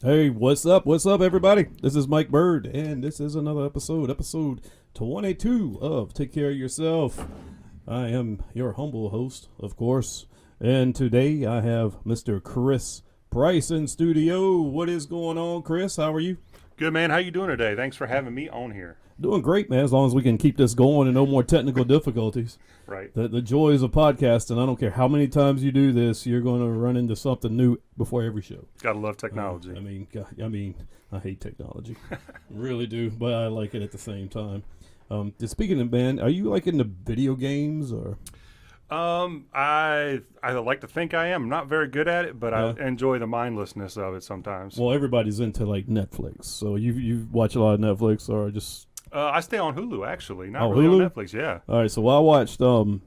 Hey, what's up? What's up, everybody? This is Mike Bird, and this is another episode 22 of Take Care of Yourself. I am your humble host, of course, and today I have Mr. Chris Price in studio. What is going on, Chris? How are you? Good, man. How you doing today? Thanks for having me on here. Doing great, man, as long as we can keep this going and no more technical difficulties. Right. The joys of podcasting, I don't care how many times you do this, you're going to run into something new before every show. Gotta love technology. I mean, I hate technology. Really do, but I like it at the same time. Speaking of, man, are you like into video games or? I like to think I am. I'm not very good at it, but I enjoy the mindlessness of it sometimes. Well, everybody's into like Netflix, so you watch a lot of Netflix or just? I stay on Hulu actually, not Oh, really Hulu? on Netflix. Yeah. All right, so I watched the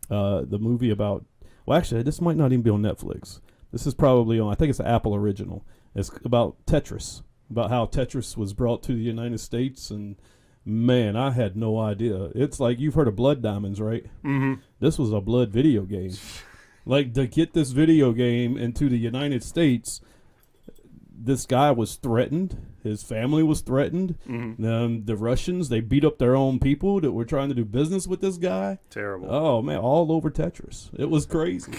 movie about. Well, actually, this might not even be on Netflix. This is probably on. I think it's an Apple original. It's about Tetris, about how Tetris was brought to the United States, and man, I had no idea. It's like you've heard of Blood Diamonds, right? Mm-hmm. This was a blood video game. Like, to get this video game into the United States, this guy was threatened. His family was threatened. Mm-hmm. The Russians, they beat up their own people that were trying to do business with this guy. Terrible. Oh, man, all over Tetris. It was crazy.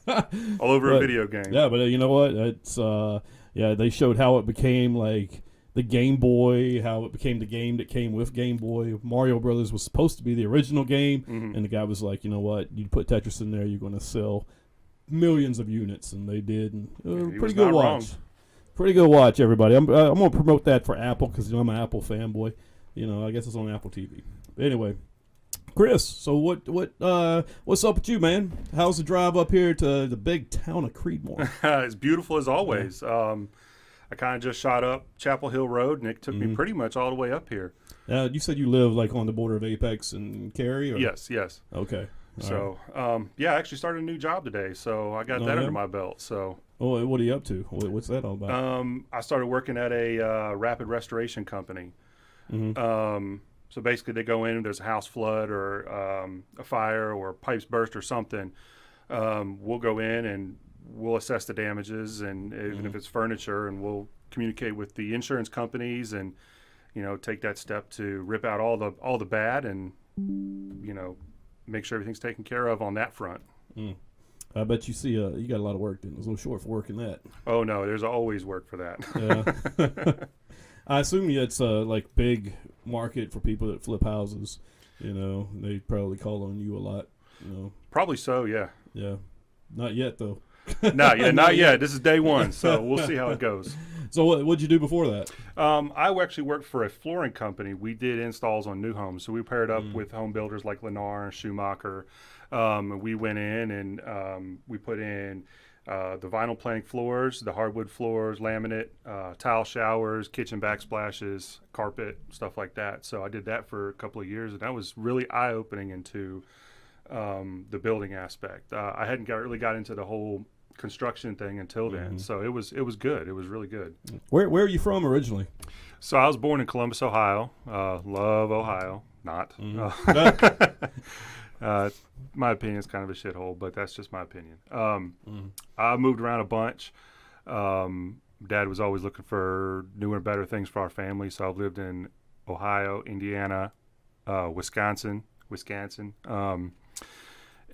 All over a video game. Yeah, but you know what? It's they showed how it became like the Game Boy, how it became the game that came with Game Boy. Mario Brothers was supposed to be the original game, and the guy was like, you know what? You put Tetris in there, you're going to sell millions of units, and they did. And pretty good watch. Wrong. Pretty good watch, everybody. I'm going to promote that for Apple because I'm an Apple fanboy. You know, I guess it's on Apple TV. But anyway, Chris, so what's up with you, man? How's the drive up here to the big town of Creedmoor? It's beautiful as always. I kind of just shot up Chapel Hill Road, and it took me pretty much all the way up here. You said you live like on the border of Apex and Cary? Or? Yes. Okay. So, I actually started a new job today, so I got that under my belt. So, what are you up to? What's that all about? I started working at a rapid restoration company. So basically, they go in and there's a house flood or a fire or pipes burst or something. We'll go in and we'll assess the damages, and even if it's furniture, and we'll communicate with the insurance companies and take that step to rip out all the bad and make sure everything's taken care of on that front. I bet you see you got a lot of work then. It was a little short for work in that. Oh no, there's always work for that. Yeah. I assume it's like big market for people that flip houses. They probably call on you a lot. Probably so. Yeah. Yeah. Not yet though. Not yet. This is day one, so we'll see how it goes. So what'd you do before that? I actually worked for a flooring company. We did installs on new homes, so we paired up with home builders like Lennar and Schumacher. We went in and we put in the vinyl plank floors, the hardwood floors, laminate, tile showers, kitchen backsplashes, carpet, stuff like that. So I did that for a couple of years, and that was really eye-opening into the building aspect. I hadn't really got into the whole construction thing until then, so it was good. It was really good. Where are you from originally? So I was born in Columbus, Ohio. Love Ohio. Not. My opinion is kind of a shithole, but that's just my opinion. I moved around a bunch. Dad was always looking for newer and better things for our family, so I've lived in Ohio, Indiana, Wisconsin,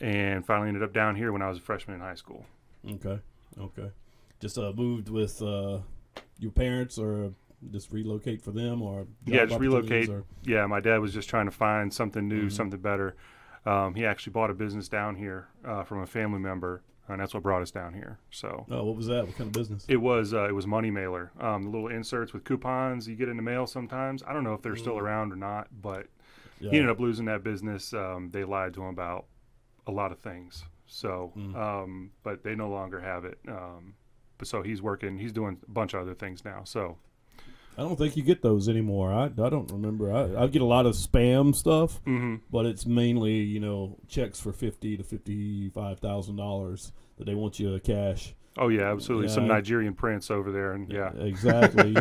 and finally ended up down here when I was a freshman in high school. Okay. Just moved with your parents, or just relocate for them, or just relocate. Yeah, my dad was just trying to find something new, something better. He actually bought a business down here from a family member, and that's what brought us down here. So. Oh, what was that? What kind of business? It was Money Mailer. The little inserts with coupons you get in the mail sometimes. I don't know if they're still around or not, but he ended up losing that business. They lied to him about a lot of things. So, but they no longer have it. So he's doing a bunch of other things now. So I don't think you get those anymore. I don't remember. I get a lot of spam stuff, but it's mainly checks for $50,000 to $55,000 that they want you to cash. Oh yeah, absolutely. Some Nigerian prince over there, and yeah, exactly.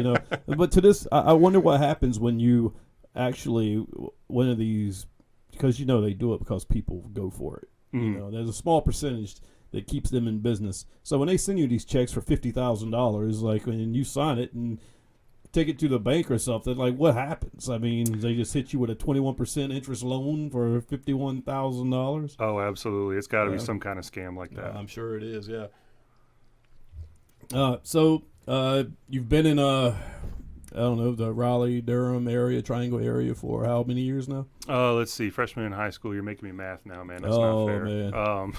But to this, I wonder what happens when you actually one of these, because they do it because people go for it. There's a small percentage that keeps them in business. So when they send you these checks for $50,000, like when you sign it and take it to the bank or something, like what happens? I mean, they just hit you with a 21% interest loan for $51,000. Oh, absolutely. It's got to be some kind of scam like that. I'm sure it is. Yeah. So you've been in I don't know, the Raleigh, Durham area, Triangle area for how many years now? Let's see. Freshman in high school. You're making me math now, man. That's not fair. Man.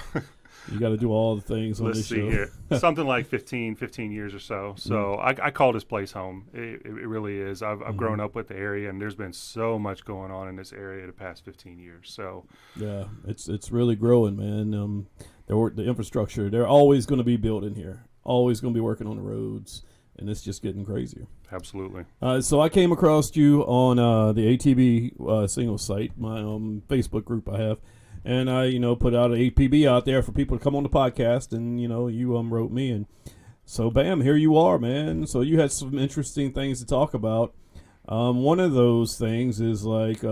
You got to do all the things on Let's this see show. here. Something like 15 years or so. So I call this place home. It really is. I've grown up with the area, and there's been so much going on in this area the past 15 years. So yeah, it's really growing, man. The infrastructure, they're always going to be building here. Always going to be working on the roads, and it's just getting crazier. Absolutely. So I came across you on the ATB single site, my Facebook group I have, and I put out an ATB out there for people to come on the podcast, and you wrote me, and so bam, here you are, man. So you had some interesting things to talk about. One of those things is like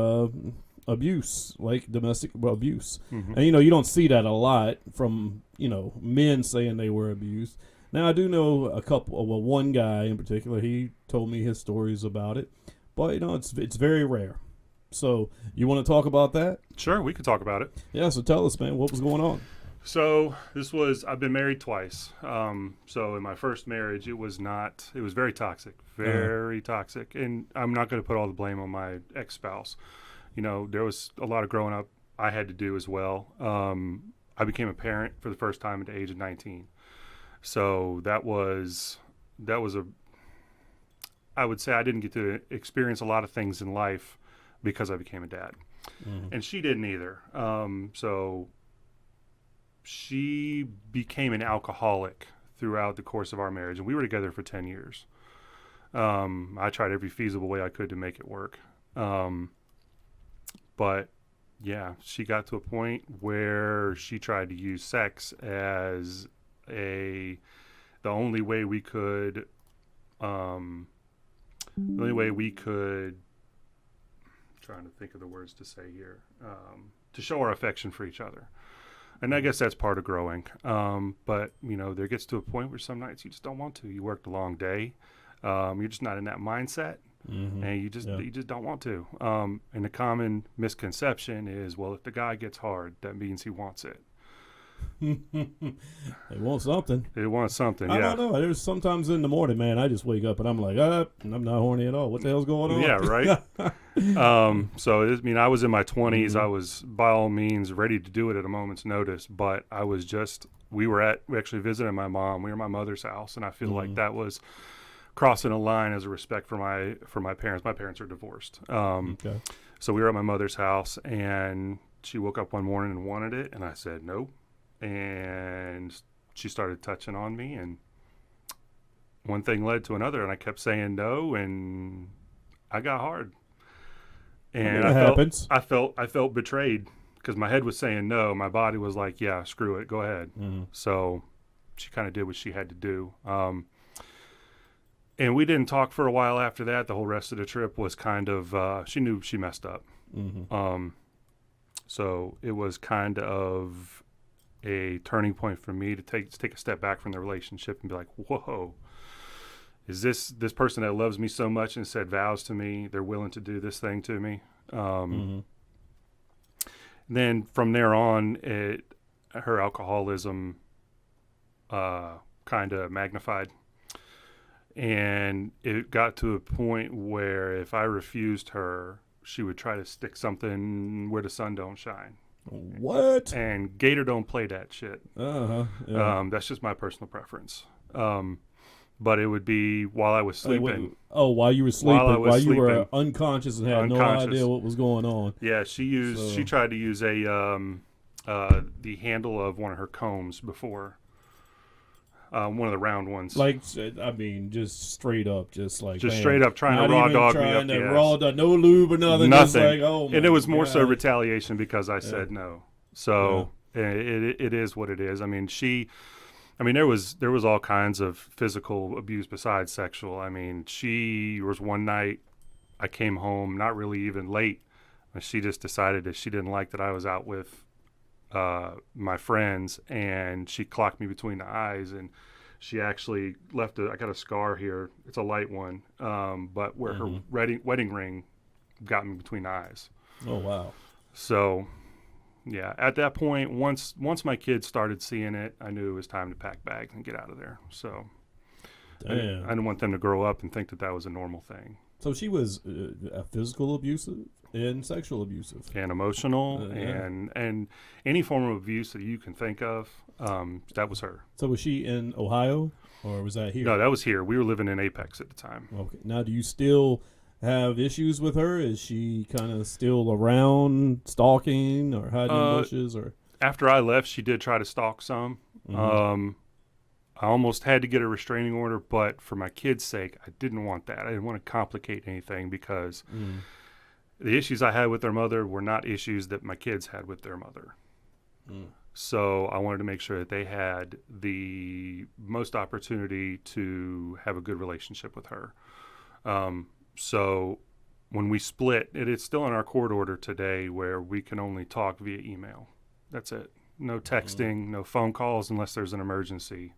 abuse, like domestic abuse, and you don't see that a lot from men saying they were abused. Now, I do know a couple, well, one guy in particular, he told me his stories about it, but, it's very rare. So, you want to talk about that? Sure, we could talk about it. Yeah, so tell us, man, what was going on? So, I've been married twice. So, in my first marriage, it was very toxic, very toxic. And I'm not going to put all the blame on my ex-spouse. There was a lot of growing up I had to do as well. I became a parent for the first time at the age of 19. So that was I would say I didn't get to experience a lot of things in life because I became a dad. And she didn't either. So she became an alcoholic throughout the course of our marriage, and we were together for 10 years. I tried every feasible way I could to make it work. But yeah, she got to a point where she tried to use sex as the only way we could I'm trying to think of the words to say here, to show our affection for each other. And I guess that's part of growing. But there gets to a point where some nights you just don't want to. You worked a long day. You're just not in that mindset. And you just don't want to. And the common misconception is, well, if the guy gets hard, that means he wants it. They want something. They want something. I Yeah. don't know. There's sometimes in the morning, man, I just wake up and I'm like, I'm not horny at all. What the hell's going on? Yeah, right. I was in my 20s. I was by all means ready to do it at a moment's notice, but we actually visited my mom. We were at my mother's house, and I feel like that was crossing a line as a respect for my parents. My parents are divorced. Okay. So we were at my mother's house, and she woke up one morning and wanted it, and I said no. And she started touching on me, and one thing led to another, and I kept saying no, and I got hard. And I felt betrayed because my head was saying no. My body was like, yeah, screw it, go ahead. So she kind of did what she had to do. And we didn't talk for a while after that. The whole rest of the trip was kind of, she knew she messed up. So it was kind of a turning point for me to take a step back from the relationship and be like, whoa, is this person that loves me so much and said vows to me, they're willing to do this thing to me? Then from there on, her alcoholism kind of magnified. And it got to a point where if I refused her, she would try to stick something where the sun don't shine. What? And Gator don't play that shit. Yeah. That's just my personal preference. But it would be while I was sleeping. While you were sleeping, while you were sleeping. unconscious and had no idea what was going on. Yeah, she tried to use the handle of one of her combs before. One of the round ones. Just straight up, straight up trying to raw dog me up. Yes. Raw dog, no lube or nothing. Nothing. Just like, oh my and it was more God. so retaliation because I said no. So it is what it is. I mean, there was all kinds of physical abuse besides sexual. I mean, she was one night I came home not really even late. She just decided that she didn't like that I was out with my friends, and she clocked me between the eyes, and she actually left I got a scar here. It's a light one, but where her wedding ring got me between the eyes. Oh, wow. So, yeah, at that point, once my kids started seeing it, I knew it was time to pack bags and get out of there. So, I didn't want them to grow up and think that that was a normal thing. So she was physical abusive and sexual abusive and emotional yeah. and any form of abuse that you can think of. That was her. So was she in Ohio or was that here? No, that was here. We were living in Apex at the time. Okay. Now, do you still have issues with her? Is she kind of still around, stalking or hiding in bushes? Or after I left, she did try to stalk some. I almost had to get a restraining order, but for my kids' sake, I didn't want that. I didn't want to complicate anything because the issues I had with their mother were not issues that my kids had with their mother. So I wanted to make sure that they had the most opportunity to have a good relationship with her. So when we split, it's still in our court order today where we can only talk via email. That's it. No texting, no phone calls unless there's an emergency.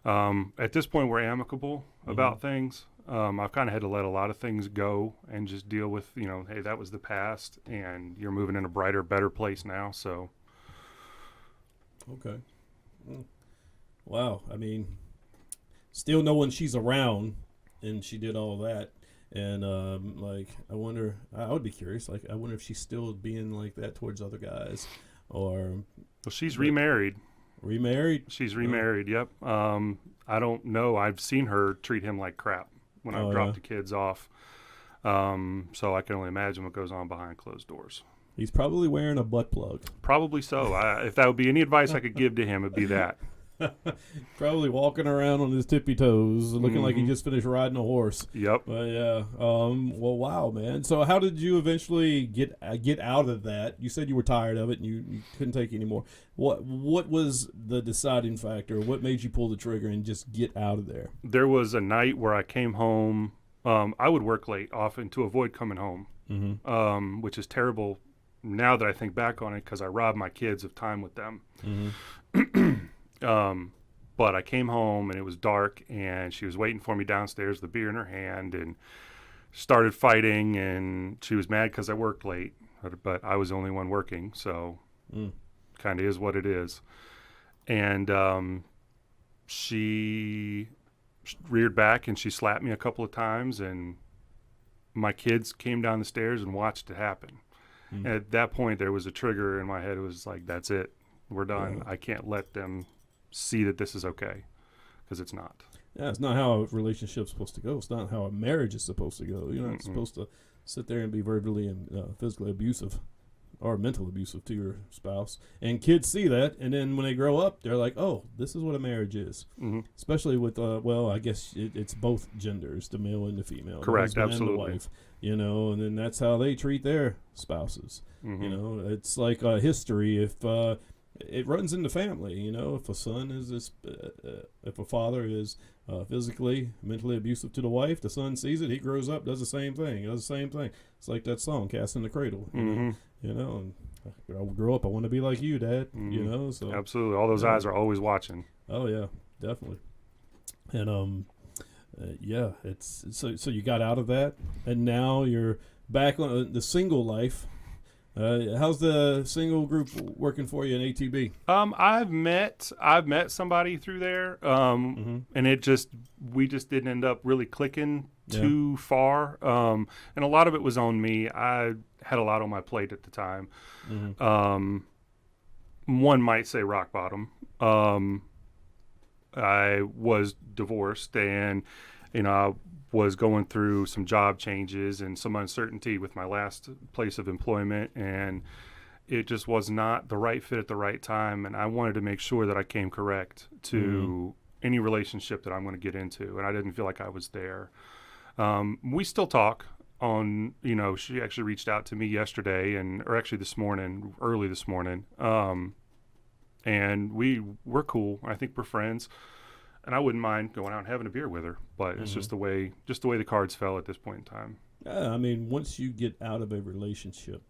At this point, we're amicable about things. I've kind of had to let a lot of things go and just deal with, hey, that was the past, and you're moving in a brighter, better place now. So, okay, wow. I mean, still knowing she's around, and she did all that, and I wonder. I would be curious. Like, I wonder if she's still being like that towards other guys, or. Well, she's remarried. Remarried? She's remarried, yep. I don't know. I've seen her treat him like crap when I've dropped the kids off. So I can only imagine what goes on behind closed doors. He's probably wearing a butt plug. Probably so. If that would be any advice I could give to him, it'd be that. Probably walking around on his tippy toes, looking like he just finished riding a horse. Yep. But yeah. Well, wow, man. So how did you eventually get out of that? You said you were tired of it and you couldn't take it anymore. What was the deciding factor? What made you pull the trigger and just get out of there? There was a night where I came home. I would work late often to avoid coming home, which is terrible now that I think back on it because I robbed my kids of time with them. But I came home and it was dark and she was waiting for me downstairs, the beer in her hand, and started fighting, and she was mad because I worked late, but I was the only one working. So kind of is what it is. And, she reared back and she slapped me a couple of times, and my kids came down the stairs and watched it happen. And at that point there was a trigger in my head. It was like, that's it. We're done. I can't let them see that this is okay, because it's not. Yeah, it's not how a relationship's supposed to go. It's not how a marriage is supposed to go. You're not supposed to sit there and be verbally and physically abusive or mental abusive to your spouse. And kids see that, and then when they grow up, they're like, oh, this is what a marriage is. Especially with, I guess it's both genders, the male and the female. Correct, the husband absolutely. and the wife, and then that's how they treat their spouses. It's like a history. If it runs in the family, if a son is if a father is physically, mentally abusive to the wife, the son sees it, he grows up, does the same thing. He does the same thing. It's like that song, Cast in the Cradle. And I grow up, I want to be like you, Dad. So absolutely, all those eyes are always watching. Oh yeah, definitely. And it's so you got out of that, and now you're back on the single life. How's the single group working for you in ATB? I've met somebody through there, and we just didn't end up really clicking too far. And a lot of it was on me. I had a lot on my plate at the time. One might say rock bottom. I was divorced, and I was going through some job changes and some uncertainty with my last place of employment, and it just was not the right fit at the right time, and I wanted to make sure that I came correct to any relationship that I'm going to get into, and I didn't feel like I was there. We still talk on, she actually reached out to me yesterday, or actually early this morning, and we're cool. I think we're friends. And I wouldn't mind going out and having a beer with her, but it's just the way the cards fell at this point in time. Yeah, I mean, once you get out of a relationship,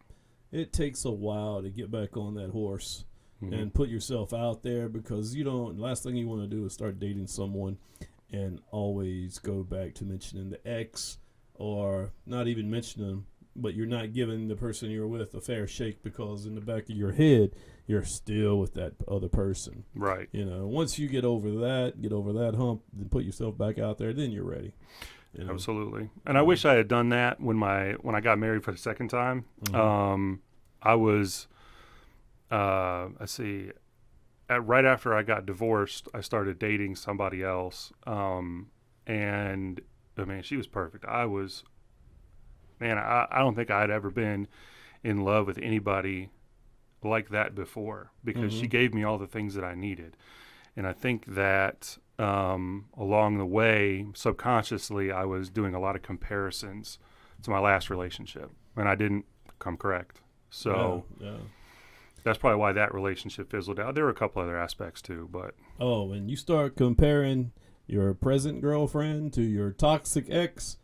it takes a while to get back on that horse Mm-hmm. and put yourself out there, because last thing you want to do is start dating someone and always go back to mentioning the ex, or not even mentioning them, but you're not giving the person you're with a fair shake, because in the back of your head you're still with that other person. Right. Once you get over that hump, then put yourself back out there, then you're ready. Absolutely. And I wish I had done that when I got married for the second time. Mm-hmm. I was right after I got divorced, I started dating somebody else. And she was perfect. I don't think I had ever been in love with anybody like that before, because she gave me all the things that I needed. And I think that along the way, subconsciously, I was doing a lot of comparisons to my last relationship, and I didn't come correct. So that's probably why that relationship fizzled out. There were a couple other aspects too, but when you start comparing your present girlfriend to your toxic ex,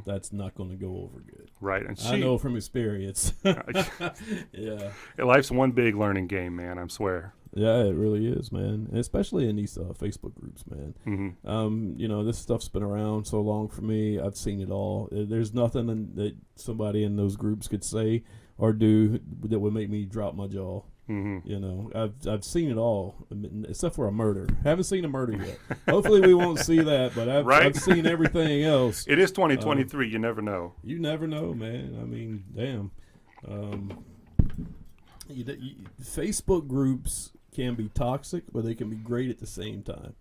that's not going to go over good. Right. And I know from experience. Yeah. Life's one big learning game, man, I swear. Yeah, it really is, man. Especially in these Facebook groups, man. Mm-hmm. This stuff's been around so long for me. I've seen it all. There's nothing that somebody in those groups could say or do that would make me drop my jaw. Mm-hmm. I've seen it all, except for a murder. Haven't seen a murder yet. Hopefully we won't see that, but I've seen everything else. It is 2023. You never know. You never know, man. Damn. Facebook groups can be toxic, but they can be great at the same time.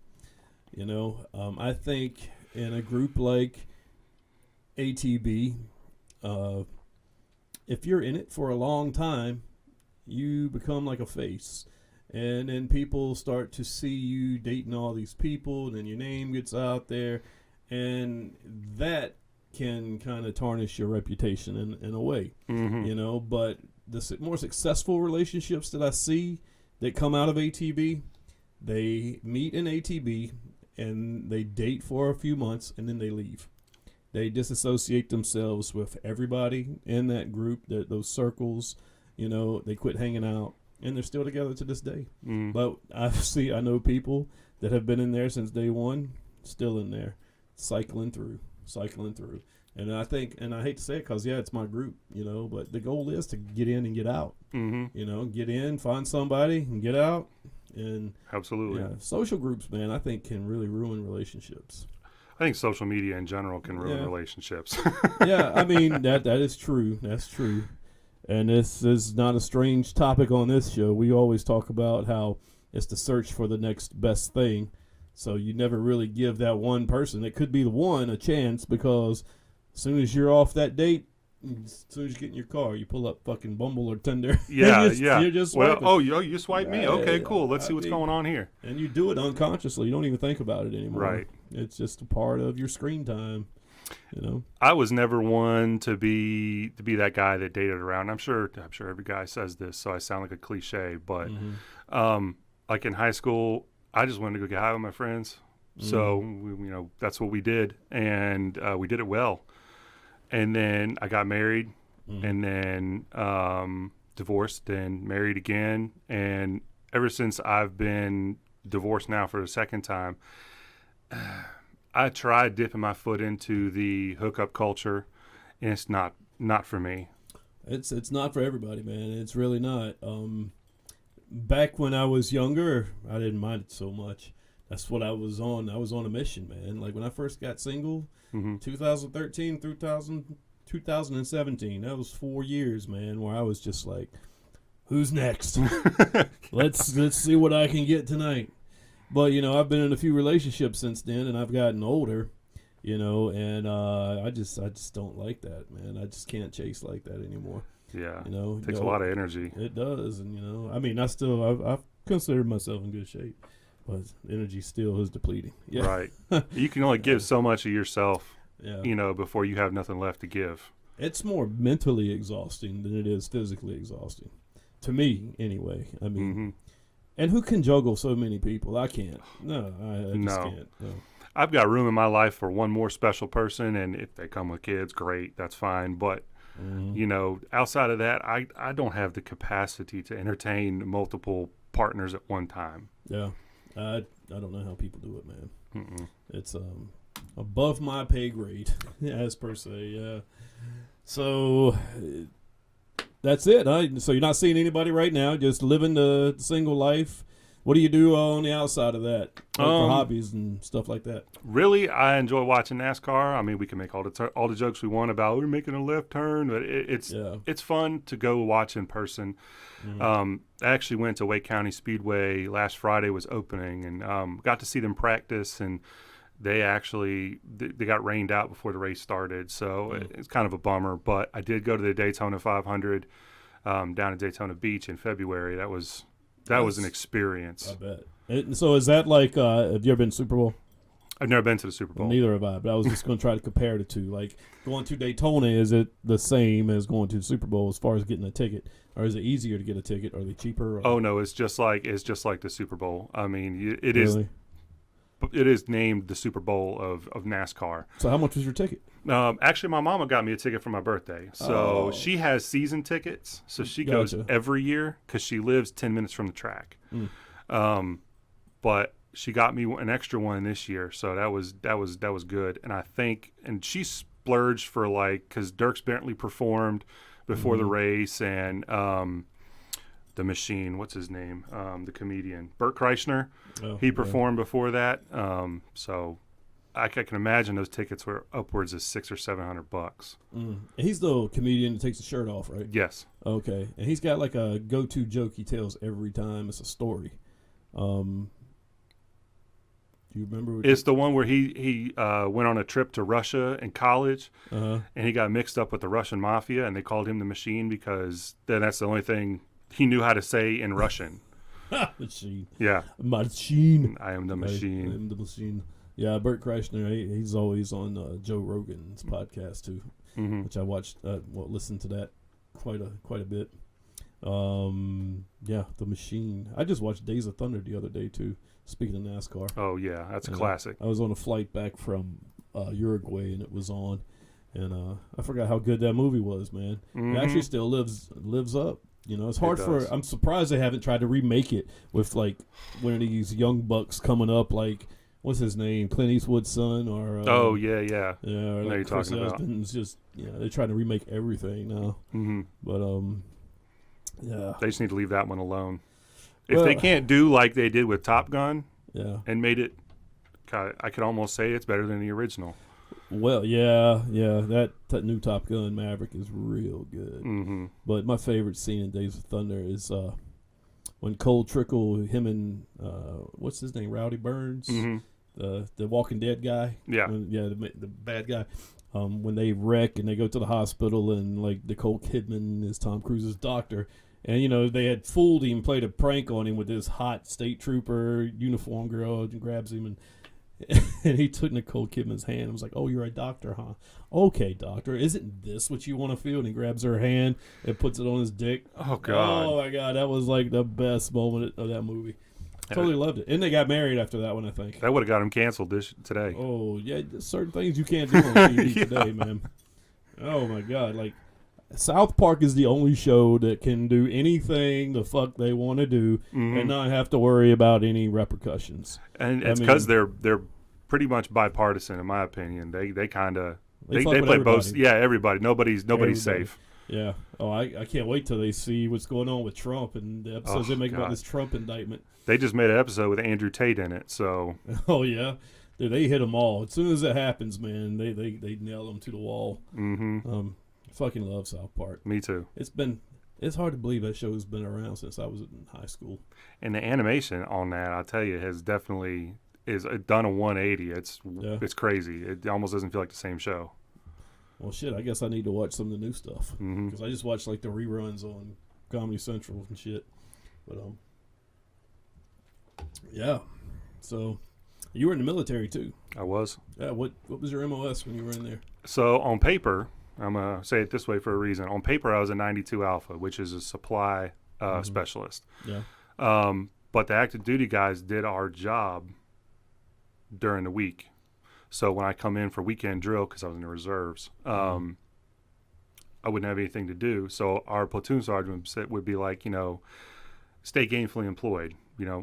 I think in a group like ATB, if you're in it for a long time, you become like a face, and then people start to see you dating all these people, and then your name gets out there, and that can kind of tarnish your reputation in a way. But the more successful relationships that I see that come out of ATB, they meet in ATB and they date for a few months, and then they leave. They disassociate themselves with everybody in that group, those circles. They quit hanging out, and they're still together to this day. But I know people that have been in there since day one, still in there, cycling through. And I hate to say it, because it's my group, but the goal is to get in and get out. Get in, find somebody, and get out. And absolutely, social groups, man, I think can really ruin relationships. I think social media in general can ruin relationships. That is true. That's true. And this is not a strange topic on this show. We always talk about how it's the search for the next best thing. So you never really give that one person, it could be the one, a chance, because as soon as you're off that date, as soon as you get in your car, you pull up fucking Bumble or Tinder. You're just swiping. You swipe me? Okay, cool. Let's see what's going on here. And you do it unconsciously. You don't even think about it anymore. Right. It's just a part of your screen time. I was never one to be that guy that dated around. I'm sure every guy says this, so I sound like a cliche, but like in high school, I just wanted to go get high with my friends. So that's what we did, and we did it well. And then I got married, and then divorced, and married again. And ever since I've been divorced now for the second time, I tried dipping my foot into the hookup culture, and it's not for me. It's not for everybody, man. It's really not. Back when I was younger, I didn't mind it so much. That's what I was on. I was on a mission, man. Like when I first got single, 2013 through 2017, that was 4 years, man, where I was just like, who's next? Let's see what I can get tonight. But, I've been in a few relationships since then, and I've gotten older, and I just don't like that, man. I just can't chase like that anymore. Yeah, it takes a lot of energy. It does, and, I've considered myself in good shape, but energy still is depleting. Yeah. Right. You can only give so much of yourself, before you have nothing left to give. It's more mentally exhausting than it is physically exhausting. To me, anyway. And who can juggle so many people? I can't. No, I just can't. No. I've got room in my life for one more special person, and if they come with kids, great, that's fine. But You know, outside of that, I don't have the capacity to entertain multiple partners at one time. Yeah, I don't know how people do it, man. It's above my pay grade, as per se. Yeah. So that's it. Huh? So you're not seeing anybody right now, just living the single life. What do you do on the outside of that, for hobbies and stuff like that? Really, I enjoy watching NASCAR. I mean, we can make all the jokes we want about we're making a left turn, but it's fun to go watch in person. I actually went to Wake County Speedway last Friday, was opening, and got to see them practice. And they actually they got rained out before the race started, so it's kind of a bummer. But I did go to the Daytona 500 down at Daytona Beach in February. That was an experience. I bet. So is that like, have you ever been to Super Bowl? I've never been to the Super Bowl. Neither have I, but I was just going to try to compare the two. Like, going to Daytona, is it the same as going to the Super Bowl as far as getting a ticket? Or is it easier to get a ticket? Are they cheaper? Oh, no, it's just like the Super Bowl. I mean, it is named the Super Bowl of NASCAR. So how much was your ticket? Actually, my mama got me a ticket for my birthday. So she has season tickets. So she goes every year because she lives 10 minutes from the track. But she got me an extra one this year. So that was good. And I think, and she splurged for because Dierks Bentley performed before the race, and the Machine, what's his name? The comedian, Bert Kreischer. He performed before that. So I can imagine those tickets were upwards of $600 or $700. He's the comedian that takes the shirt off, right? Yes. Okay. And he's got like a go-to joke he tells every time. It's a story. Do you remember? It's the one where he went on a trip to Russia in college, and he got mixed up with the Russian mafia, and they called him the Machine because then that's the only thing he knew how to say in Russian. Machine. Yeah. Machine. I am the machine. I am the machine. Yeah, Bert Kreischer, he's always on Joe Rogan's podcast too, which I watched, listened to that quite a bit. Yeah, the Machine. I just watched Days of Thunder the other day too. Speaking of NASCAR. Oh yeah, that's a classic. I was on a flight back from Uruguay and it was on, and I forgot how good that movie was, man. It actually still lives up. You know, it's hard I'm surprised they haven't tried to remake it with like one of these young bucks coming up, like what's his name, Clint Eastwood's son, or yeah. Or I know like you're talking about. It's just they're trying to remake everything now. But yeah, they just need to leave that one alone. If they can't do like they did with Top Gun, and made it, I could almost say it's better than the original. Well, yeah, that new Top Gun Maverick is real good. But my favorite scene in Days of Thunder is when Cole Trickle, him and what's his name, Rowdy Burns, the Walking Dead guy, the bad guy. When they wreck and they go to the hospital, and like Nicole Kidman is Tom Cruise's doctor, and they had fooled him, played a prank on him with this hot state trooper uniform girl, and grabs him and he took Nicole Kidman's hand and was like, "Oh, you're a doctor, huh? Okay, doctor. Isn't this what you want to feel?" And he grabs her hand and puts it on his dick. Oh, God. Oh, my God. That was like the best moment of that movie. Totally loved it. And they got married after that one, I think. That would have got him canceled today. Oh, yeah. Certain things you can't do on TV today, man. Oh, my God. Like, South Park is the only show that can do anything the fuck they want to do and not have to worry about any repercussions. And it's because they're pretty much bipartisan, in my opinion. They kind of they play both. Yeah, everybody. Nobody's safe. Yeah. Oh, I can't wait till they see what's going on with Trump and the episodes they make about this Trump indictment. They just made an episode with Andrew Tate in it. So. Oh yeah. Dude, they hit them all. As soon as it happens, man, they nail them to the wall. Fucking love South Park. Me too. It's hard to believe that show's been around since I was in high school. And the animation on that, I'll tell you, has definitely done a 180. It's crazy. It almost doesn't feel like the same show. Well, shit, I guess I need to watch some of the new stuff because I just watched like the reruns on Comedy Central and shit. But yeah. So you were in the military too. I was. Yeah. What was your MOS when you were in there? So on paper, I'm going to say it this way for a reason. On paper, I was a 92 Alpha, which is a supply specialist. Yeah. But the active duty guys did our job during the week. So when I come in for weekend drill, because I was in the reserves, I I wouldn't have anything to do. So our platoon sergeant would be like, stay gainfully employed.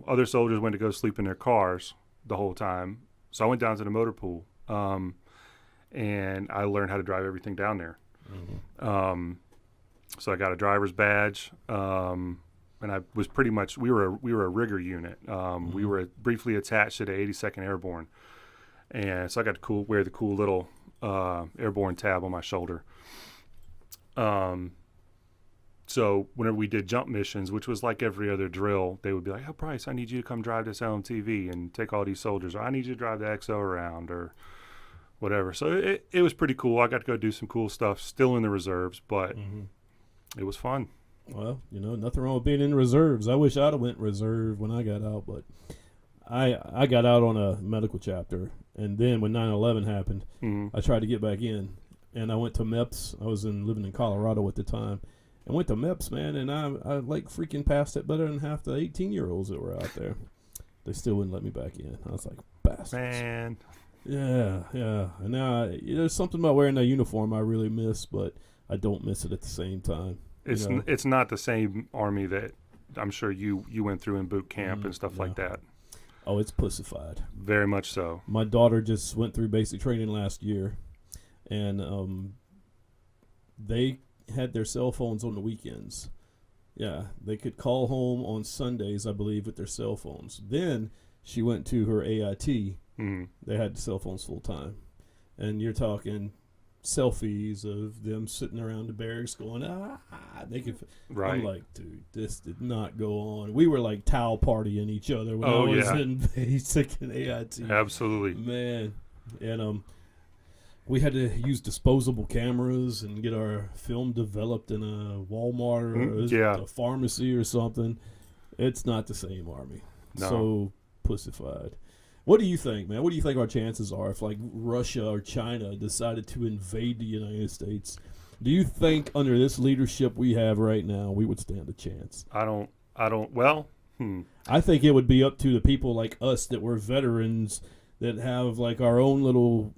Other soldiers went to go sleep in their cars the whole time. So I went down to the motor pool, and I learned how to drive everything down there. Mm-hmm. So I got a driver's badge, and I was pretty much we were a rigger unit. We were briefly attached to the 82nd Airborne, and so I got to wear the cool little airborne tab on my shoulder. So whenever we did jump missions, which was like every other drill, they would be like, "Oh, Bryce, I need you to come drive this LMTV and take all these soldiers," or "I need you to drive the XO around," or whatever. So it was pretty cool. I got to go do some cool stuff, still in the reserves, but it was fun. Well, nothing wrong with being in the reserves. I wish I'd have went reserve when I got out, but I got out on a medical chapter, and then when 9/11 happened, I tried to get back in, and I went to MEPS. I was living in Colorado at the time. I went to MEPS, man, and I like freaking passed it better than half the 18-year-olds that were out there. They still wouldn't let me back in. I was like, bastards. Man. Yeah. And now there's something about wearing that uniform I really miss, but I don't miss it at the same time. It's not the same Army that I'm sure you went through in boot camp and stuff like that. Oh, it's pussified. Very much so. My daughter just went through basic training last year, and they had their cell phones on the weekends. Yeah, they could call home on Sundays, I believe, with their cell phones. Then she went to her AIT. They had cell phones full time. And you're talking selfies of them sitting around the barracks going, they could. Right. I'm like, dude, this did not go on. We were like towel partying each other when I was in basic and AIT. Absolutely. Man. And we had to use disposable cameras and get our film developed in a Walmart or a pharmacy or something. It's not the same Army. No. So pussified. What do you think, man? What do you think our chances are if, like, Russia or China decided to invade the United States? Do you think under this leadership we have right now, we would stand a chance? I don't. Well, I think it would be up to the people like us that were veterans that have, like, our own little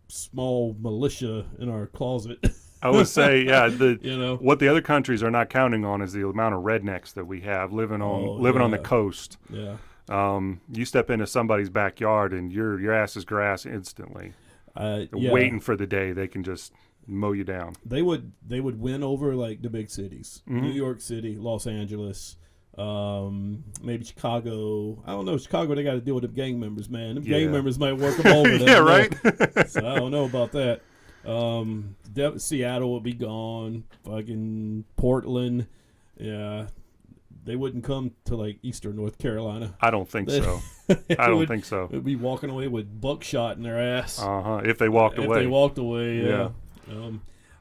small militia in our closet. I would say, what the other countries are not counting on is the amount of rednecks that we have living on the coast. Yeah. You step into somebody's backyard and your ass is grass instantly. Waiting for the day they can just mow you down. They would win over like the big cities, New York City, Los Angeles, maybe Chicago. I don't know. Chicago, they got to deal with the gang members, man. Them gang members might work them over. Yeah, right. So I don't know about that. Seattle would be gone. Fucking Portland. Yeah. They wouldn't come to like Eastern North Carolina. I don't think so. I don't think so. They'd be walking away with buckshot in their ass. If they walked away. If they walked away, yeah.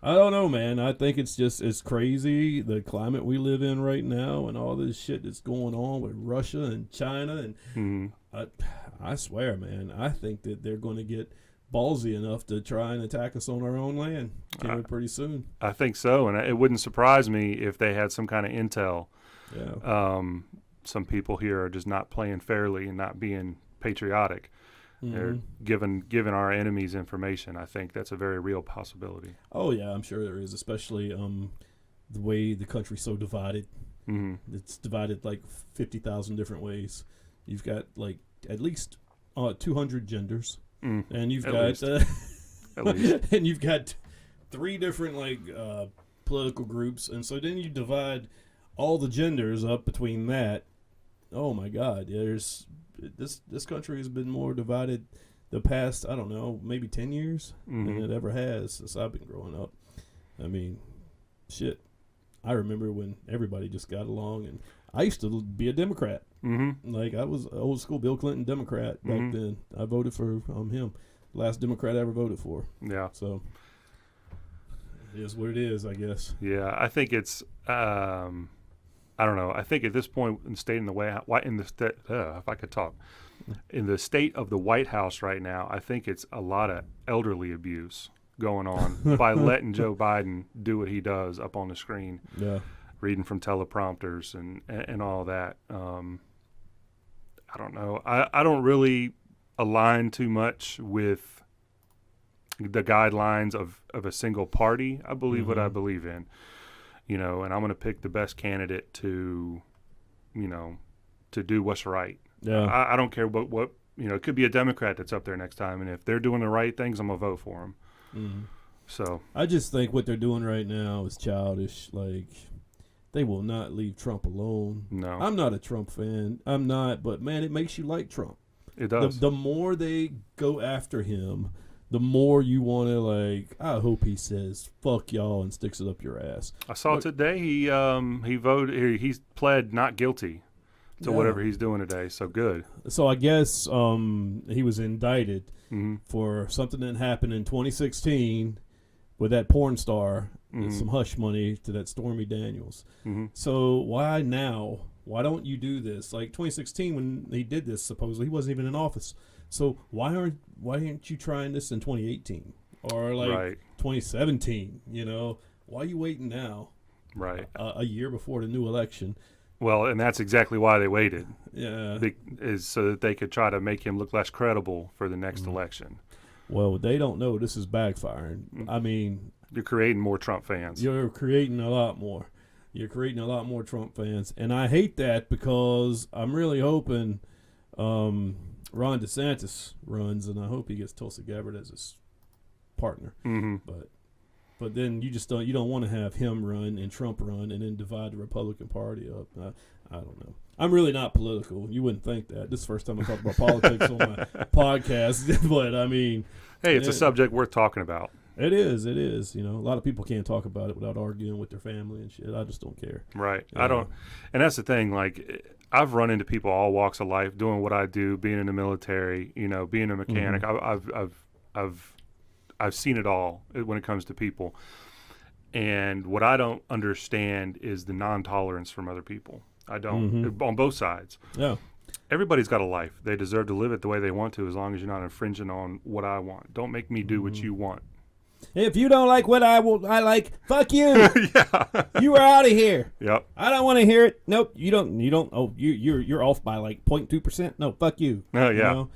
I don't know, man. I think it's crazy, the climate we live in right now and all this shit that's going on with Russia and China. And I swear, man, I think that they're going to get ballsy enough to try and attack us on our own land pretty soon. I think so, and it wouldn't surprise me if they had some kind of intel. Yeah. Some people here are just not playing fairly and not being patriotic. They're giving our enemies information. I think that's a very real possibility. Oh yeah, I'm sure there is, especially the way the country's so divided. It's divided like 50,000 different ways. You've got like at least 200 genders, and you've got at least, and you've got 3 different like political groups, and so then you divide all the genders up between that. Oh my God! There's this country has been more divided the past, I don't know, maybe 10 years than it ever has since I've been growing up. I mean, shit. I remember when everybody just got along, and I used to be a Democrat. Like I was old school Bill Clinton Democrat back then. I voted for him, last Democrat I ever voted for. Yeah. So it is what it is, I guess. Yeah, I think it's. I don't know. I think at this point in the state if I could talk, in the state of the White House right now, I think it's a lot of elderly abuse going on by letting Joe Biden do what he does up on the screen, reading from teleprompters and all that. I don't know. I don't really align too much with the guidelines of a single party. I believe what I believe in, and I'm going to pick the best candidate to do what's right. Yeah. I don't care what it could be a Democrat that's up there next time, and if they're doing the right things, I'm going to vote for them. Mm-hmm. So I just think what they're doing right now is childish. Like, they will not leave Trump alone. No. I'm not a Trump fan. I'm not, but man, it makes you like Trump. It does. The more they go after him, the more you want to, like, I hope he says "fuck y'all" and sticks it up your ass. I saw today he voted. He's pled not guilty to whatever he's doing today. So good. So I guess he was indicted for something that happened in 2016 with that porn star and some hush money to that Stormy Daniels. So why now? Why don't you do this? Like 2016 when he did this, supposedly he wasn't even in office. So why aren't you trying this in 2018 or like 2017? Why are you waiting now? Right. A year before the new election. Well, and that's exactly why they waited. Yeah. Is so that they could try to make him look less credible for the next election. Well, they don't know this is backfiring. I mean, you're creating more Trump fans. You're creating a lot more. You're creating a lot more Trump fans. And I hate that because I'm really hoping Ron DeSantis runs, and I hope he gets Tulsi Gabbard as his partner. But then you don't want to have him run and Trump run and then divide the Republican Party up. I don't know. I'm really not political. You wouldn't think that. This is the first time I talk about politics on my podcast. But, I mean. Hey, it's a subject worth talking about. It is. A lot of people can't talk about it without arguing with their family and shit. I just don't care. Right. I don't. And that's the thing. Like, I've run into people all walks of life doing what I do, being in the military, being a mechanic. I've seen it all when it comes to people. And what I don't understand is the non-tolerance from other people. I don't. On both sides. Yeah. Everybody's got a life. They deserve to live it the way they want to, as long as you're not infringing on what I want. Don't make me do what you want. If you don't like what I like, fuck you. Yeah. You are out of here. Yep. I don't want to hear it. Nope. You don't. Oh, you're off by like 0.2%. No, fuck you. Oh, yeah.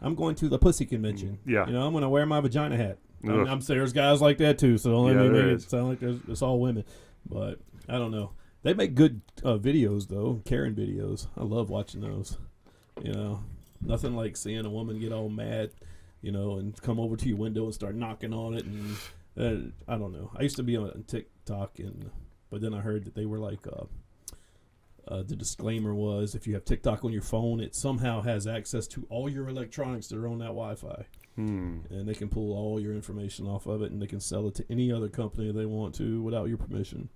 I'm going to the pussy convention. Yeah. I'm going to wear my vagina hat. I'm sure there's guys like that too. So don't let me make it sound like it's all women. But I don't know. They make good videos though, Karen videos. I love watching those. Nothing like seeing a woman get all mad. And come over to your window and start knocking on it. And I don't know. I used to be on TikTok, but then I heard that they were like, the disclaimer was if you have TikTok on your phone, it somehow has access to all your electronics that are on that Wi-Fi. And they can pull all your information off of it, and they can sell it to any other company they want to without your permission.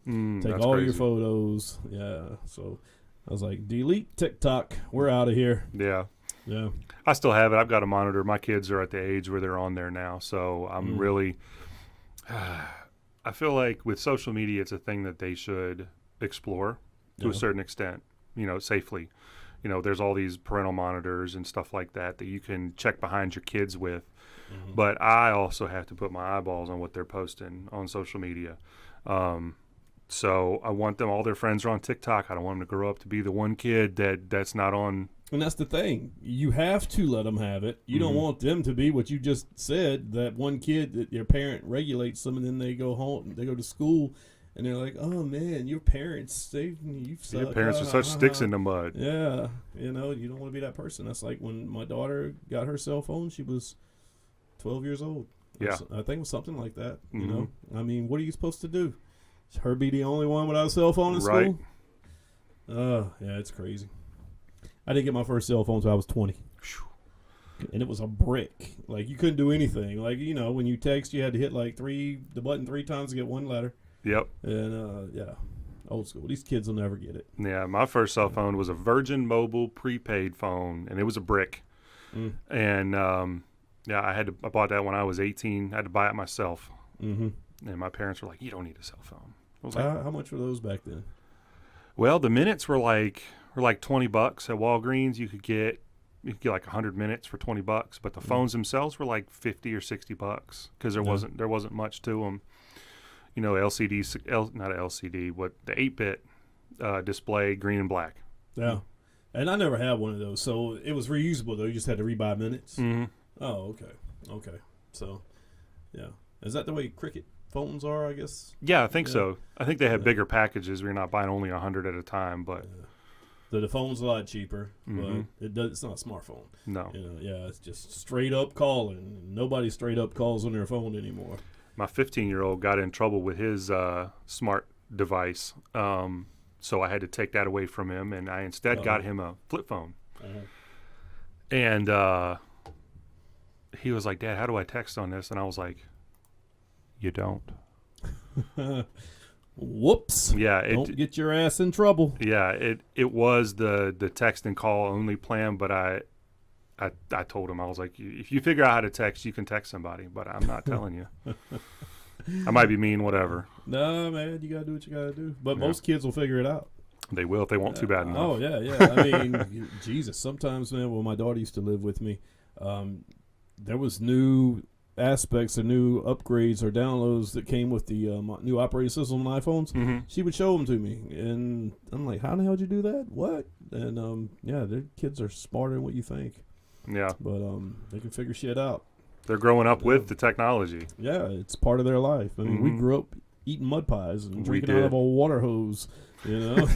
Take all your photos. Yeah. So I was like, delete TikTok. We're out of here. Yeah. Yeah. I still have it. I've got a monitor. My kids are at the age where they're on there now. So I'm really, I feel like with social media, it's a thing that they should explore to a certain extent, safely. There's all these parental monitors and stuff like that you can check behind your kids with. But I also have to put my eyeballs on what they're posting on social media. So I want them, all their friends are on TikTok. I don't want them to grow up to be the one kid that's not on. And that's the thing. You have to let them have it. You don't want them to be what you just said, that one kid that their parent regulates them, and then they go home, they go to school, and they're like, oh, man, your parents, your parents are such sticks in the mud. Yeah. You don't want to be that person. That's like when my daughter got her cell phone, she was 12 years old. Yeah. I think it was something like that. I mean, what are you supposed to do? Her be the only one without a cell phone in school? Yeah, it's crazy. I didn't get my first cell phone until I was 20. And it was a brick. Like, you couldn't do anything. Like, when you text, you had to hit like the button 3 times to get one letter. Yep. And, old school. These kids will never get it. Yeah, my first cell phone was a Virgin Mobile prepaid phone, and it was a brick. And, I bought that when I was 18. I had to buy it myself. And my parents were like, you don't need a cell phone. I was like, how much were those back then? Well, the minutes were like $20 at Walgreens. You could get like 100 minutes for $20, but the phones themselves were like $50 or $60 because there wasn't much to them. LCD, not an LCD, but the 8-bit display, green and black. Yeah, and I never had one of those, so it was reusable though. You just had to rebuy minutes. Oh, okay. So, Yeah. Is that the way Cricket phones are, I guess? Yeah, I think Yeah. so. I think they have Yeah. bigger packages where you're not buying only 100 at a time, but The phone's a lot cheaper, Mhm. but it's not a smartphone. no. You know, yeah, it's just straight up calling. Nobody straight up calls on their phone anymore. My 15-year-old got in trouble with his smart device, so I had to take that away from him, and I instead got him a flip phone. And he was like, "Dad, how do I text on this?" And I was like, "You don't." Whoops. Yeah, Don't get your ass in trouble. yeah, it was the text and call only plan, but I told him, I was like, if you figure out how to text, you can text somebody, but I'm not telling you. I might be mean, whatever. No, man, you gotta do what you gotta do. But Yeah. most kids will figure it out. They will if they want too bad enough. Oh yeah. I mean, Jesus. Sometimes, man, when my daughter used to live with me, there was new aspects or new upgrades or downloads that came with the new operating system on iPhones. Mm-hmm. She would show them to me, and I'm like, "How the hell did you do that? What?" And yeah, their kids are smarter than what you think, Yeah, but they can figure shit out. they're growing up with the technology. Yeah, it's part of their life. I mean, we Mhm. grew up eating mud pies and We drinking out did. of a water hose. You know,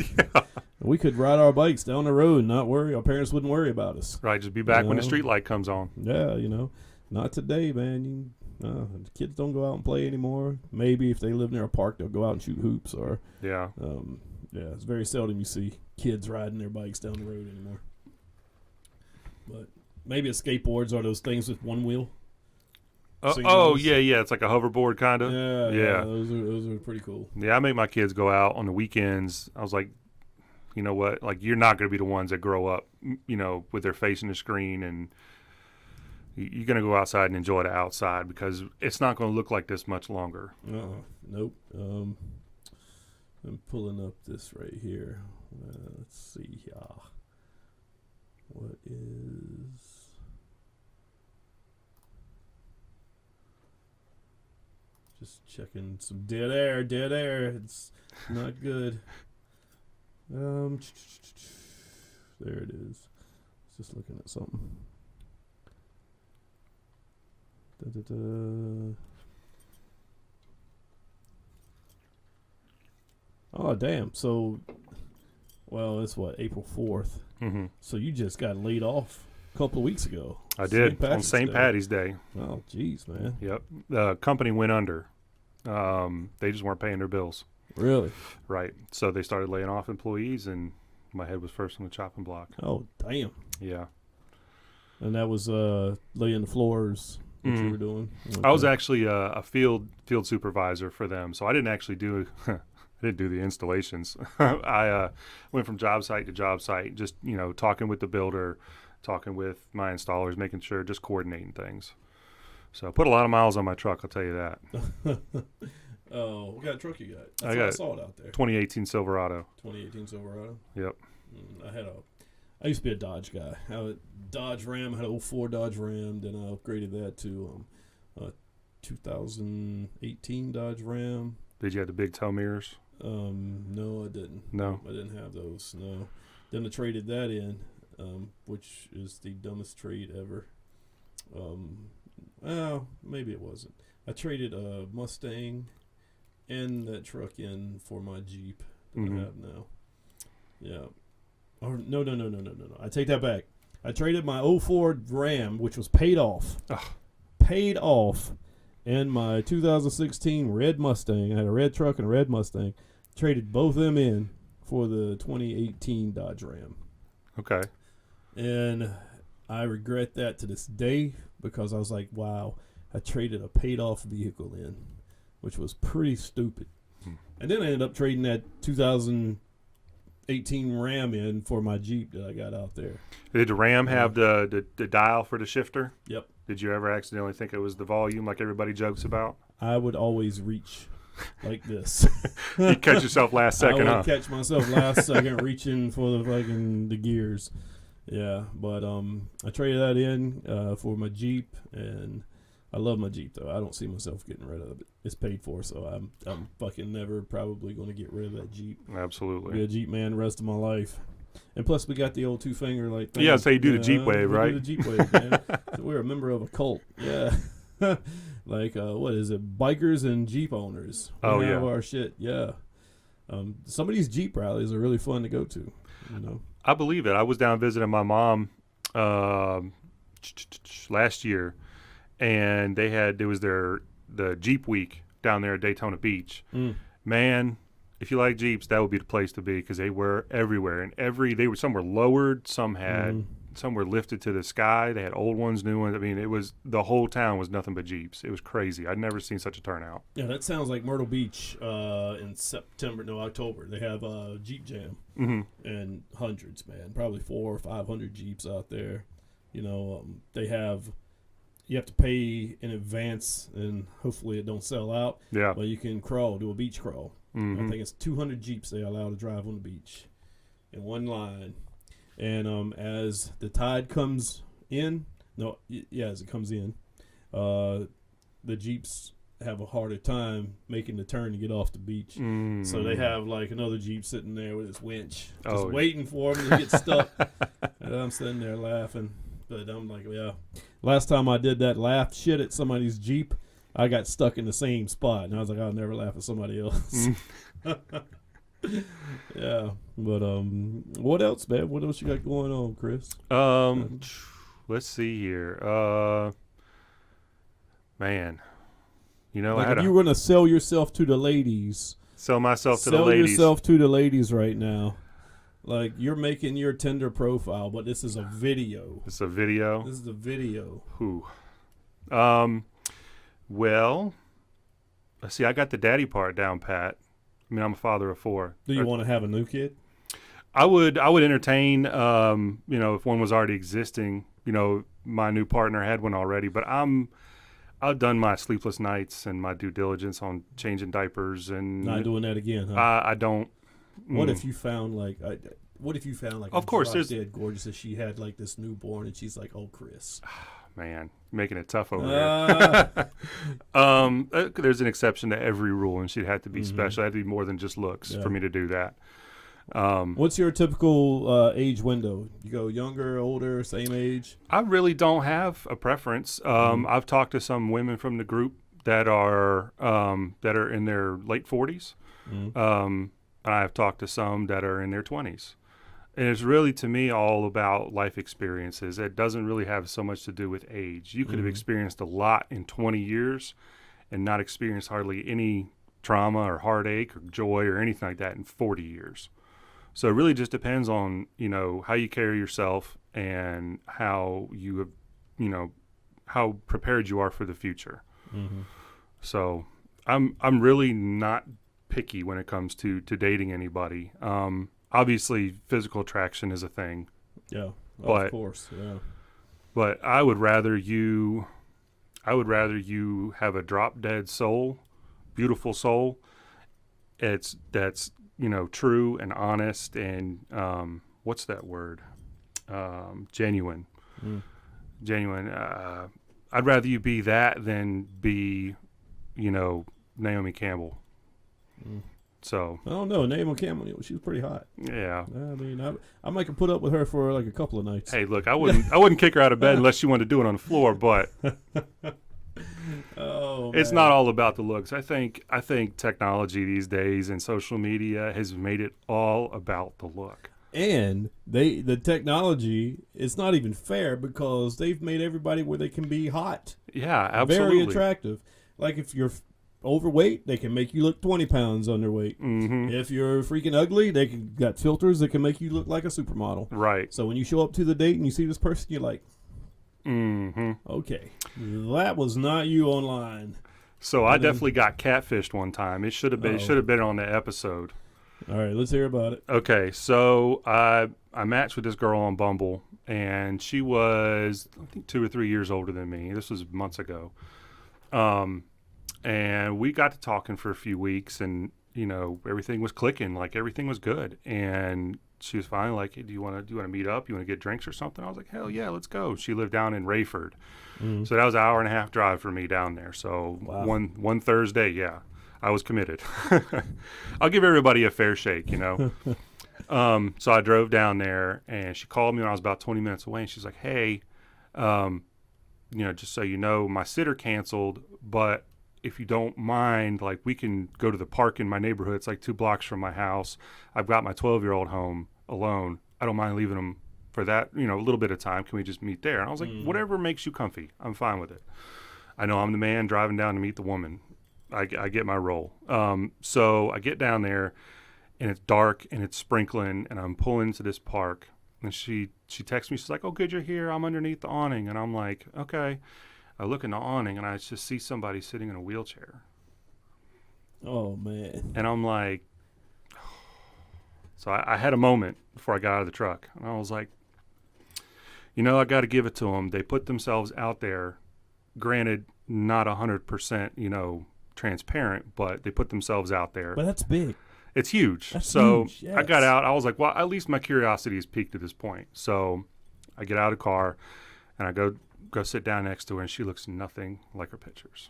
we could ride our bikes down the road and not worry. Our parents wouldn't worry about us. Right, just be back when the Yeah. street light comes on. Yeah, you know, not today, man. The kids don't go out and play anymore. Maybe if they live near a park, they'll go out and shoot hoops. Or Yeah, yeah, it's very seldom you see kids riding their bikes down the road anymore. But maybe skateboards are those things with one wheel. Seen oh those? yeah, it's like a hoverboard kind of. Yeah, those are pretty cool. Yeah, I make my kids go out on the weekends. I was like, you know what? Like, you're not going to be the ones that grow up, with their face in the screen, and you're going to go outside and enjoy the outside because it's not going to look like this much longer. Nope. I'm pulling up this right here. Let's see. What is? Just checking some dead air. Dead air. It's not good. There it is. Just looking at something. Oh, damn. So, well, it's what, April 4th. Mm-hmm. So you just got laid off a couple of weeks ago. I did on Patrick's St. Day. Patty's Day. Oh, jeez, man. Yep, the company went under. They just weren't paying their bills. Really? Right, so they started laying off employees, and my head was first on the chopping block. Oh, damn. Yeah, And that was laying the floors, what you Mhm. were doing? I was Okay. actually a field supervisor for them, so I didn't actually do I didn't do the installations. I went from job site to job site, just talking with the builder, talking with my installers, making sure, just coordinating things. So I put a lot of miles on my truck, I'll tell you that. Oh, what kind of truck you got? I I got- saw it out there. 2018 Silverado. 2018 Silverado. Yep. I used to be a Dodge guy. I had a Dodge Ram. I had an 04 Dodge Ram. Then I upgraded that to a 2018 Dodge Ram. Did you have the big toe mirrors? No, I didn't. No. I didn't have those. No. Then I traded that in, which is the dumbest trade ever. Well, maybe it wasn't. I traded a Mustang and that truck in for my Jeep that Mhm. I have now. Yeah. Or no. I take that back. I traded my 04 Ram, which was paid off. Ugh. Paid off. And my 2016 red Mustang. I had a red truck and a red Mustang. Traded both of them in for the 2018 Dodge Ram. Okay. And I regret that to this day because I was like, wow, I traded a paid off vehicle in, which was pretty stupid. And then I ended up trading that 2018 Ram in for my Jeep that I got out there. Did the Ram have the dial for the shifter? Yep. Did you ever accidentally think it was the volume like everybody jokes about? I would always reach like this. You catch yourself last I second, would huh? catch myself last second reaching for the gears. Yeah, but I traded that in for my Jeep, and I love my Jeep though. I don't see myself getting rid of it. It's paid for, so I'm fucking never probably going to get rid of that Jeep. Be Absolutely. a Jeep man the rest of my life. And plus, we got the old two-finger like thing. Yeah, so you do the Jeep wave, we right? do the Jeep wave, man. So we're a member of a cult. Yeah. like what is it? Bikers and Jeep owners. We Oh, have yeah. our shit. Yeah. Some of these Jeep rallies are really fun to go to. You know. I believe it. I was down visiting my mom last year, and there was the Jeep week down there at Daytona Beach. Man, if you like Jeeps, that would be the place to be because they were everywhere, and some were lowered, some were lifted to the sky. They had old ones, new ones. I mean, the whole town was nothing but Jeeps. It was crazy. I'd never seen such a turnout. Yeah, that sounds like Myrtle Beach in October. They have a Jeep Jam, and hundreds, man, probably 400 or 500 Jeeps out there. You know, you have to pay in advance, and hopefully it don't sell out. Yeah. But you can do a beach crawl. I think it's 200 Jeeps they allow to drive on the beach in one line. And as the tide comes in, as it comes in, the Jeeps have a harder time making the turn to get off the beach. So they have like another Jeep sitting there with its winch, just waiting for them to get stuck. And I'm sitting there laughing. But I'm like, yeah. Last time I did that, laughed shit at somebody's Jeep, I got stuck in the same spot. And I was like, I'll never laugh at somebody else. Yeah. But what else, man? What else you got going on, Chris? Let's see here. Man. You know, Like if you were going to sell yourself to the ladies. Sell myself to the ladies. Sell yourself to the ladies right now. Like, you're making your Tinder profile, but this is a video. It's a video? This is a video. Who? Well, let's see. I got the daddy part down pat. I mean, I'm a father of 4. Do you want to have a new kid? I would entertain, if one was already existing, my new partner had one already, but I've done my sleepless nights and my due diligence on changing diapers and Not doing that again, huh? I don't. What if you found like Of course, there's dead gorgeous that she had like this newborn and she's like, oh, Chris, man, making it tough over there. There's an exception to every rule, and she'd have to be special. It had to be more than just looks for me to do that. What's your typical age window? You go younger, older, same age? I really don't have a preference. I've talked to some women from the group that are in their late 40s. I've talked to some that are in their 20s. And it's really, to me, all about life experiences. It doesn't really have so much to do with age. You could have experienced a lot in 20 years and not experienced hardly any trauma or heartache or joy or anything like that in 40 years. So it really just depends on, how you carry yourself and how you have, how prepared you are for the future. So I'm really not picky when it comes to dating anybody. Obviously, physical attraction is a thing. Yeah, of course. Yeah, but I would rather you have a drop dead soul, beautiful soul. That's true and honest and what's that word? Genuine. Genuine. I'd rather you be that than be, Naomi Campbell. So I don't know. Naomi Campbell, she was pretty hot. Yeah. I mean, I might put up with her for like a couple of nights. Hey, look, I wouldn't kick her out of bed unless she wanted to do it on the floor, but it's not all about the looks. I think technology these days and social media has made it all about the look. And the technology, it's not even fair because they've made everybody where they can be hot. Yeah, absolutely. Very attractive. Like if you're overweight, they can make you look 20 pounds underweight. If you're freaking ugly, they got filters that can make you look like a supermodel. Right. So when you show up to the date and you see this person, you're like, okay, that was not you online. So I definitely got catfished one time. It should have been on the episode. All right, let's hear about it. Okay, so I matched with this girl on Bumble, and she was, I think, 2 or 3 years older than me. This was months ago. And we got to talking for a few weeks, and everything was clicking, like everything was good. And she was finally like, hey, do you want to meet up? You want to get drinks or something? I was like, hell yeah, let's go. She lived down in Rayford, so that was an hour and a half drive for me down there. So one Thursday, yeah, I was committed. I'll give everybody a fair shake, So I drove down there, and she called me when I was about 20 minutes away, and she's like, hey, just so you know, my sitter canceled, but if you don't mind, like, we can go to the park in my neighborhood. It's like 2 blocks from my house. I've got my 12-year-old home alone. I don't mind leaving him for that, a little bit of time. Can we just meet there? And I was like, whatever makes you comfy, I'm fine with it. I know I'm the man driving down to meet the woman. I get my role. So I get down there, and it's dark, and it's sprinkling, and I'm pulling into this park. And she texts me. She's like, oh, good, you're here. I'm underneath the awning. And I'm like, okay. I look in the awning, and I just see somebody sitting in a wheelchair. Oh, man. And I'm like, so I had a moment before I got out of the truck. And I was like, I got to give it to them. They put themselves out there, granted, not 100%, transparent, but they put themselves out there. But that's big. It's huge. That's so huge, yes. I got out. I was like, well, at least my curiosity is peaked at this point. So I get out of the car, and I go sit down next to her, and she looks nothing like her pictures.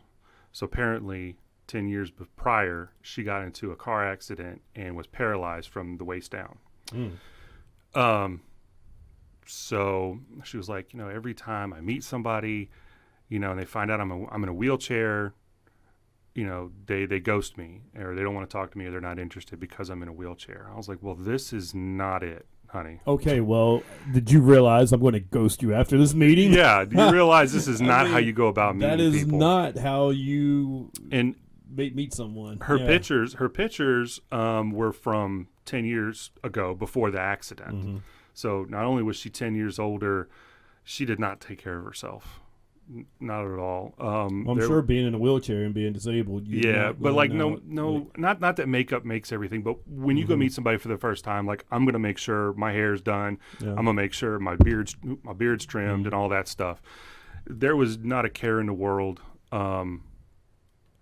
So apparently 10 years prior, she got into a car accident and was paralyzed from the waist down. So she was like, every time I meet somebody, and they find out I'm in a wheelchair, they ghost me, or they don't want to talk to me, or they're not interested because I'm in a wheelchair. I was like, well, this is not it, honey. Okay, well, did you realize I'm going to ghost you after this meeting? Yeah, do you realize this is not how you go about meeting people? That is not how you and meet someone. Her pictures were from 10 years ago, before the accident. Mm-hmm. So not only was she 10 years older, she did not take care of herself. Not at all. I'm sure being in a wheelchair and being disabled. But like not that makeup makes everything, but when you go meet somebody for the first time, like, I'm gonna make sure my hair's done. Yeah. I'm gonna make sure my beard's trimmed and all that stuff. There was not a care in the world, and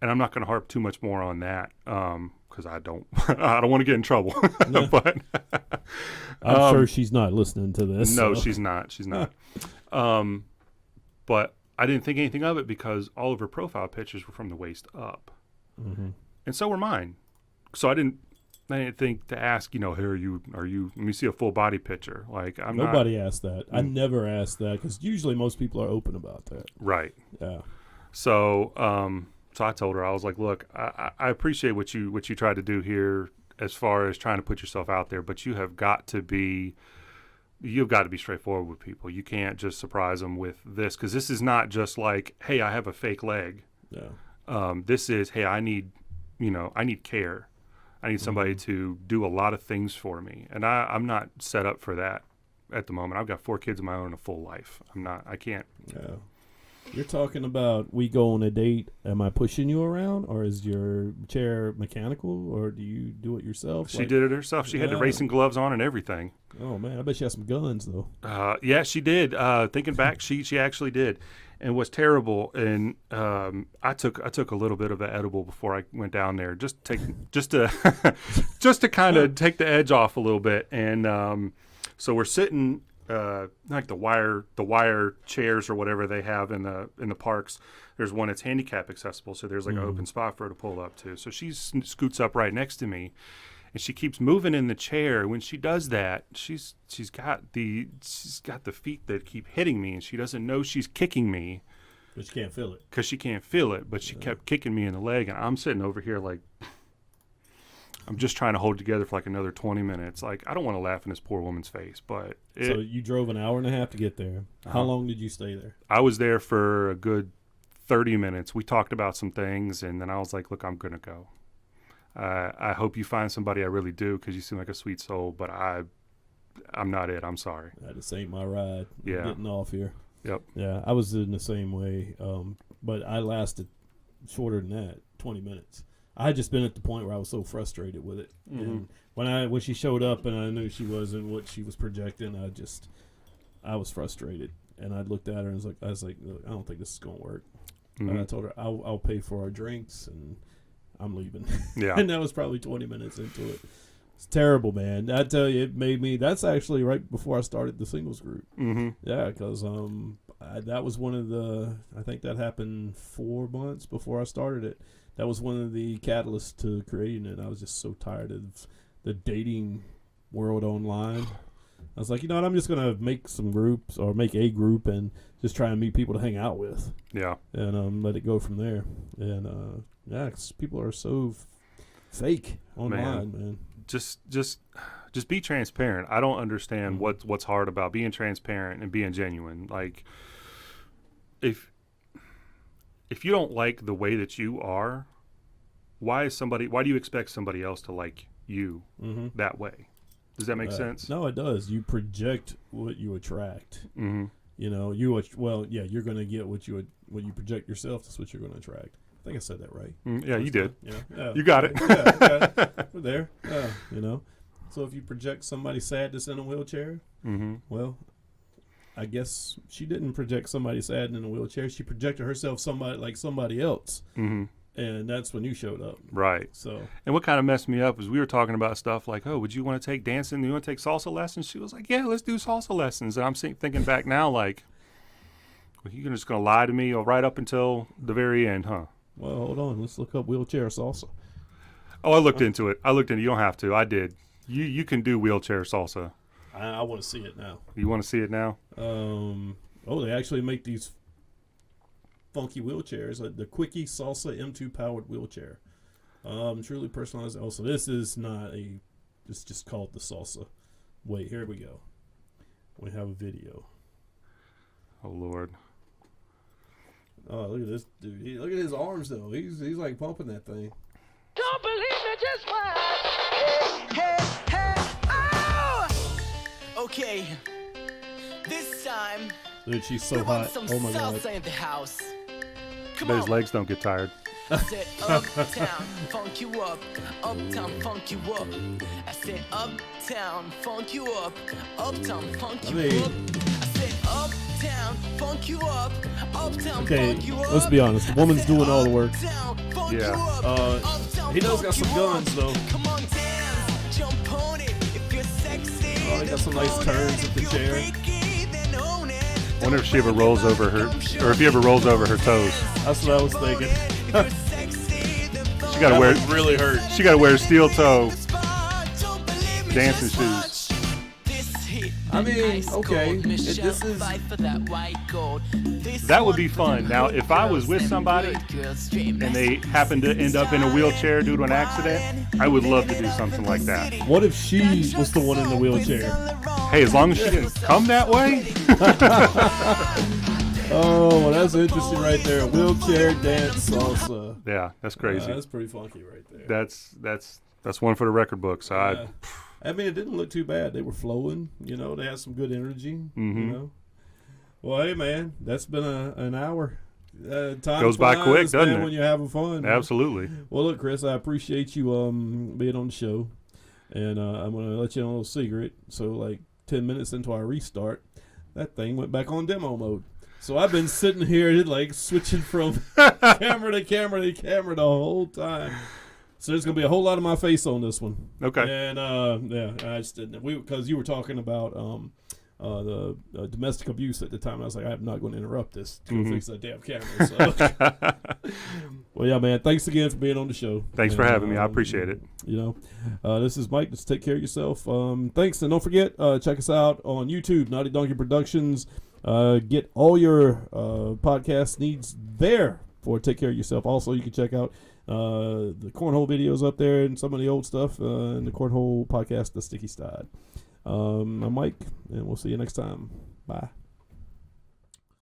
I'm not gonna harp too much more on that because I don't want to get in trouble. But I'm sure she's not listening to this. No, so. She's not. But I didn't think anything of it because all of her profile pictures were from the waist up, and so were mine. So I didn't think to ask, hey, are you? Let me see a full body picture. Like, Nobody asked that. I never asked that because usually most people are open about that. Right. Yeah. So, so I told her, I was like, look, I appreciate what you tried to do here as far as trying to put yourself out there, but you've got to be straightforward with people. You can't just surprise them with this, because this is not just like, hey, I have a fake leg. Yeah. This is, hey, I need care. I need somebody to do a lot of things for me, and I'm not set up for that at the moment. I've got 4 kids of my own and a full life. I can't. Yeah. You're talking about we go on a date. Am I pushing you around, or is your chair mechanical, or do you do it yourself? She did it herself. She had the racing gloves on and everything. Oh man, I bet she has some guns though. Yeah, she did. Thinking back, she actually did, and was terrible. And I took a little bit of an edible before I went down there, just to kind of take the edge off a little bit. And so we're sitting. Like the wire chairs or whatever they have in the parks. There's one that's handicap accessible, so there's like an open spot for her to pull up to. So she scoots up right next to me, and she keeps moving in the chair. When she does that, she's got the feet that keep hitting me, and she doesn't know she's kicking me. But she can't feel it. Because she can't feel it, but she kept kicking me in the leg, and I'm sitting over here like, I'm just trying to hold it together for like another 20 minutes. Like, I don't want to laugh in this poor woman's face, but so you drove an hour and a half to get there. How long did you stay there? I was there for a good 30 minutes. We talked about some things, and then I was like, look, I'm going to go. I hope you find somebody. I really do, because you seem like a sweet soul, but I'm not it. I'm sorry. This ain't my ride. Yeah. I'm getting off here. Yep. Yeah, I was in the same way, but I lasted shorter than that, 20 minutes. I had just been at the point where I was so frustrated with it. And when she showed up and I knew she wasn't what she was projecting, I was frustrated. And I looked at her and I was like, look, I don't think this is going to work. And I told her, I'll pay for our drinks and I'm leaving. Yeah. And that was probably 20 minutes into it. It's terrible, man. I tell you, it made me. That's actually right before I started the singles group. Yeah, because that was one of the. I think that happened 4 months before I started it. That was one of the catalysts to creating it. I was just so tired of the dating world online. I was like, you know what, I'm just gonna make some groups or make a group and just try and meet people to hang out with. Yeah. And let it go from there. And yeah, 'cause people are so fake online, man. Just be transparent. I don't understand Mm-hmm. what's hard about being transparent and being genuine. Like, if you don't like the way that you are, why do you expect somebody else to like you that way? Does that make sense? No, it does. You project what you attract. Mm-hmm. You know, you're going to get what you project yourself. That's what you're going to attract. I think I said that right. Yeah, you did. Yeah. You got it. Yeah. We're there. You know. So if you project somebody sad that's in a wheelchair, well, I guess she didn't project somebody sad in a wheelchair. She projected herself somebody else. Mm-hmm. And that's when you showed up. Right. So. And what kind of messed me up was we were talking about stuff like, oh, would you want to take dancing? Do you want to take salsa lessons? She was like, yeah, let's do salsa lessons. And I'm thinking back now, like, well, you're just going to lie to me right up until the very end, huh? Well, hold on. Let's look up wheelchair salsa. Oh, I looked into it. You don't have to. I did. You can do wheelchair salsa. I want to see it now. You want to see it now? They actually make these funky wheelchairs, the Quickie Salsa M2 powered wheelchair. Truly personalized. Also, this is not it's just called the salsa. Wait, here we go. We have a video. Oh Lord. Oh, look at this dude. Look at his arms though. He's like pumping that thing. Don't believe me, just watch. Hey, oh! Okay, this time. Dude, she's so we want hot. some Oh my salsa god. in the house. Come But on. his legs don't get tired. I said uptown, funk you up. Uptown, funk you up. I said uptown, funk you up. Uptown, funk you up. I said uptown, funk you up. Uptown, Okay, funk you up. let's be honest. The woman's doing all the work. Uptown, funk Yeah. you up. Uptown, He does got funk some you up. guns though. Come on, dance, jump on it. If you're sexy, Oh, he got some nice turns with the chair. I wonder if she ever rolls over her, or if he ever rolls over her toes. That's what I was thinking. She gotta wear. really hurt. She gotta wear steel toe dancing shoes. I mean, okay, this is. That would be fun. Now, if I was with somebody and they happened to end up in a wheelchair due to an accident, I would love to do something like that. What if she was the one in the wheelchair? Hey, as long as she didn't come that way. Oh, well, that's interesting right there. Wheelchair dance salsa. Yeah, that's crazy. That's pretty funky right there. That's one for the record books. I mean, it didn't look too bad. They were flowing. You know, they had some good energy. You know. Well, hey, man, that's been an hour. Time Goes by flies, quick, doesn't man, it? when you're having fun. Man. Absolutely. Well, look, Chris, I appreciate you being on the show, and I'm going to let you know a little secret. So, like 10 minutes into our restart, that thing went back on demo mode. So I've been sitting here like switching from camera to camera to camera the whole time. So there's going to be a whole lot of my face on this one. Okay. And yeah, I just didn't. Because you were talking about the domestic abuse at the time. I was like, I'm not going to interrupt this to fix that damn camera. So. Well, yeah, man. Thanks again for being on the show. Thanks for having me. I appreciate it. You know, this is Mike. Just take care of yourself. Thanks, and don't forget, check us out on YouTube, Naughty Donkey Productions. Get all your podcast needs there for Take Care of Yourself. Also, you can check out the cornhole videos up there and some of the old stuff and the cornhole podcast, The Sticky Side. I'm Mike, and we'll see you next time. Bye.